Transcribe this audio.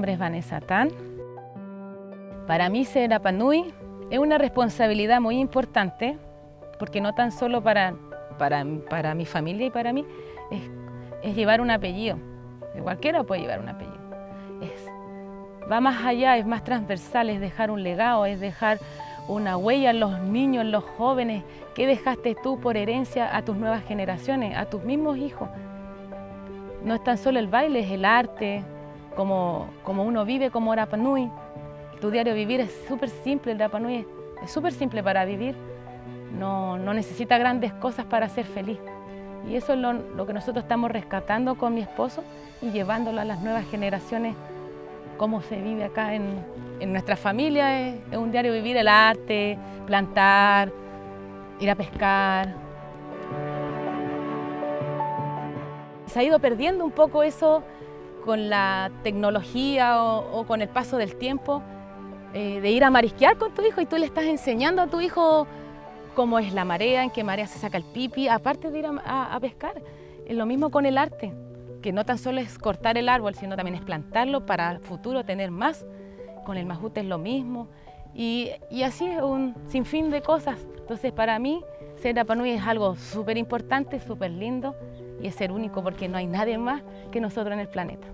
nombre es Vanessa Tan. Para mí ser Rapa Nui es una responsabilidad muy importante, porque no tan solo para mi familia y para mí, es llevar un apellido. Cualquiera puede llevar un apellido. Va más allá, es más transversal, es dejar un legado, es dejar una huella en los niños, en los jóvenes. ¿Qué dejaste tú por herencia a tus nuevas generaciones, a tus mismos hijos? No es tan solo el baile, es el arte, como uno vive como Rapa Nui. Tu diario vivir es súper simple, el Rapa Nui es súper simple para vivir. No necesita grandes cosas para ser feliz. Y eso es lo que nosotros estamos rescatando con mi esposo y llevándolo a las nuevas generaciones, cómo se vive acá en nuestra familia. Es un diario vivir, el arte, plantar, ir a pescar. Se ha ido perdiendo un poco eso con la tecnología o con el paso del tiempo, de ir a marisquear con tu hijo y tú le estás enseñando a tu hijo cómo es la marea, en qué marea se saca el pipi, aparte de ir a pescar. Es lo mismo con el arte, que no tan solo es cortar el árbol, sino también es plantarlo para el futuro tener más. Con el majute es lo mismo. Y así es un sinfín de cosas. Entonces para mí ser Rapa Nui es algo súper importante, súper lindo y es ser único porque no hay nadie más que nosotros en el planeta.